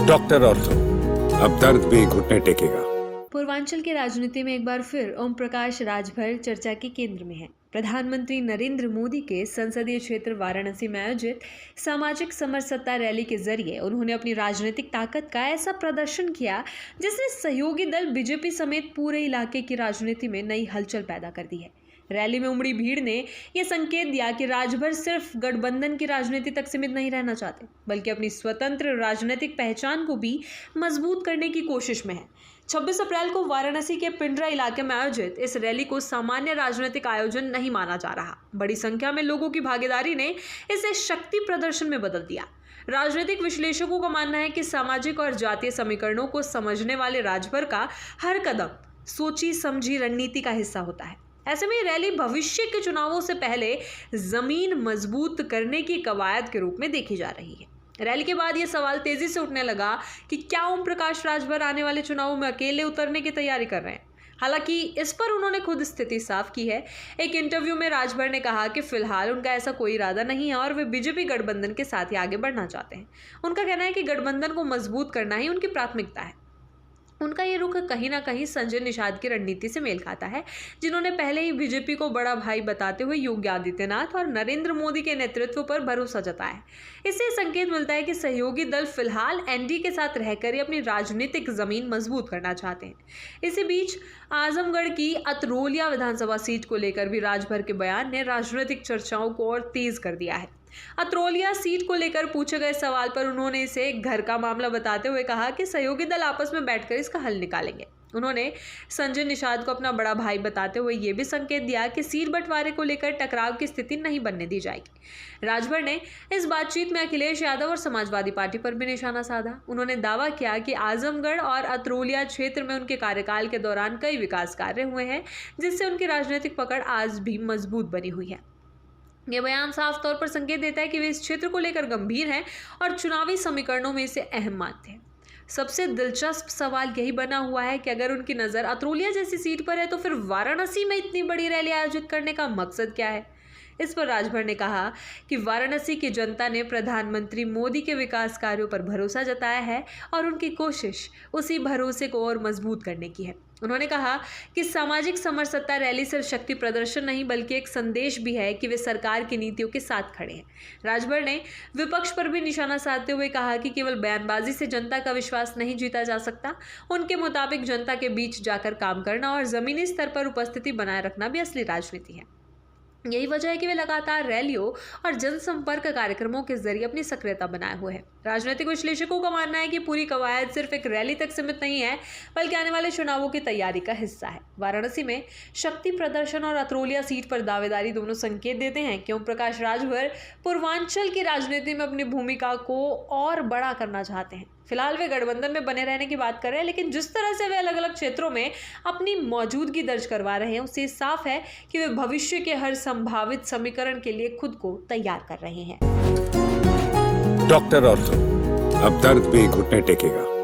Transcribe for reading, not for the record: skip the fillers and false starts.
Doctor ortho, अब दर्द भी घुटने टेकेगा। पूर्वांचल की राजनीति में एक बार फिर ओम प्रकाश राजभर चर्चा के केंद्र में है। प्रधानमंत्री नरेंद्र मोदी के संसदीय क्षेत्र वाराणसी में आयोजित सामाजिक समरसता रैली के जरिए उन्होंने अपनी राजनीतिक ताकत का ऐसा प्रदर्शन किया जिसने सहयोगी दल बीजेपी समेत पूरे इलाके की राजनीति में नई हलचल पैदा कर दी है। रैली में उमड़ी भीड़ ने यह संकेत दिया कि राजभर सिर्फ गठबंधन की राजनीति तक सीमित नहीं रहना चाहते, बल्कि अपनी स्वतंत्र राजनीतिक पहचान को भी मजबूत करने की कोशिश में है। 26 अप्रैल को वाराणसी के पिंडरा इलाके में आयोजित इस रैली को सामान्य राजनीतिक आयोजन नहीं माना जा रहा। बड़ी संख्या में लोगों की भागीदारी ने इसे शक्ति प्रदर्शन में बदल दिया। राजनीतिक विश्लेषकों का मानना है कि सामाजिक और जातीय समीकरणों को समझने वाले राजभर का हर कदम सोची समझी रणनीति का हिस्सा होता है। ऐसे में रैली भविष्य के चुनावों से पहले जमीन मजबूत करने की कवायद के रूप में देखी जा रही है। रैली के बाद यह सवाल तेजी से उठने लगा कि क्या ओम प्रकाश राजभर आने वाले चुनावों में अकेले उतरने की तैयारी कर रहे हैं। हालांकि इस पर उन्होंने खुद स्थिति साफ की है। एक इंटरव्यू में राजभर ने कहा कि फिलहाल उनका ऐसा कोई इरादा नहीं है और वे बीजेपी गठबंधन के साथ ही आगे बढ़ना चाहते हैं। उनका कहना है कि गठबंधन को मजबूत करना ही उनकी प्राथमिकता है। उनका ये रुख कहीं ना कहीं संजय निषाद की रणनीति से मेल खाता है, जिन्होंने पहले ही बीजेपी को बड़ा भाई बताते हुए योगी आदित्यनाथ और नरेंद्र मोदी के नेतृत्व पर भरोसा जताया है। इससे संकेत मिलता है कि सहयोगी दल फिलहाल एनडीए के साथ रहकर ही अपनी राजनीतिक जमीन मजबूत करना चाहते हैं। इसी बीच आजमगढ़ की अतरोलिया विधानसभा सीट को लेकर भी राजभर के बयान ने राजनीतिक चर्चाओं को और तेज कर दिया है। अतरोलिया सीट को लेकर पूछे गए सवाल पर उन्होंने इसे घर का मामला बताते हुए कहा कि सहयोगी दल आपस में बैठकर इसका हल निकालेंगे। उन्होंने संजय निषाद को अपना बड़ा भाई बताते हुए यह भी संकेत दिया कि सीट बंटवारे को लेकर टकराव की स्थिति नहीं बनने दी जाएगी। राजभर ने इस बातचीत में अखिलेश यादव और समाजवादी पार्टी पर भी निशाना साधा। उन्होंने दावा किया कि आजमगढ़ और अतरोलिया क्षेत्र में उनके कार्यकाल के दौरान कई विकास कार्य हुए हैं, जिससे उनकी राजनीतिक पकड़ आज भी मजबूत बनी हुई है। यह बयान साफ तौर पर संकेत देता है कि वे इस क्षेत्र को लेकर गंभीर हैं और चुनावी समीकरणों में इसे अहम मानते हैं। सबसे दिलचस्प सवाल यही बना हुआ है कि अगर उनकी नज़र अतरोलिया जैसी सीट पर है तो फिर वाराणसी में इतनी बड़ी रैली आयोजित करने का मकसद क्या है। इस पर राजभर ने कहा कि वाराणसी की जनता ने प्रधानमंत्री मोदी के विकास कार्यों पर भरोसा जताया है और उनकी कोशिश उसी भरोसे को और मजबूत करने की है। उन्होंने कहा कि सामाजिक समरसता रैली सिर्फ शक्ति प्रदर्शन नहीं बल्कि एक संदेश भी है कि वे सरकार की नीतियों के साथ खड़े हैं। राजभर ने विपक्ष पर भी निशाना साधते हुए कहा कि केवल बयानबाजी से जनता का विश्वास नहीं जीता जा सकता। उनके मुताबिक जनता के बीच जाकर काम करना और जमीनी स्तर पर उपस्थिति बनाए रखना भी असली राजनीति है। यही वजह है कि वे लगातार रैलियों और जनसंपर्क कार्यक्रमों के जरिए अपनी सक्रियता बनाए हुए हैं। राजनीतिक विश्लेषकों का मानना है कि पूरी कवायद सिर्फ एक रैली तक सीमित नहीं है, बल्कि आने वाले चुनावों की तैयारी का हिस्सा है। वाराणसी में शक्ति प्रदर्शन और अतरोलिया सीट पर दावेदारी दोनों संकेत देते हैं कि ओम प्रकाश राजभर पूर्वांचल की राजनीति में अपनी भूमिका को और बड़ा करना चाहते हैं। फिलहाल वे गठबंधन में बने रहने की बात कर रहे हैं, लेकिन जिस तरह से वे अलग अलग क्षेत्रों में अपनी मौजूदगी दर्ज करवा रहे हैं, उससे साफ है कि वे भविष्य के हर संभावित समीकरण के लिए खुद को तैयार कर रहे हैं। डॉक्टर ऑर्थो, अब दर्द भी घुटने टेकेगा।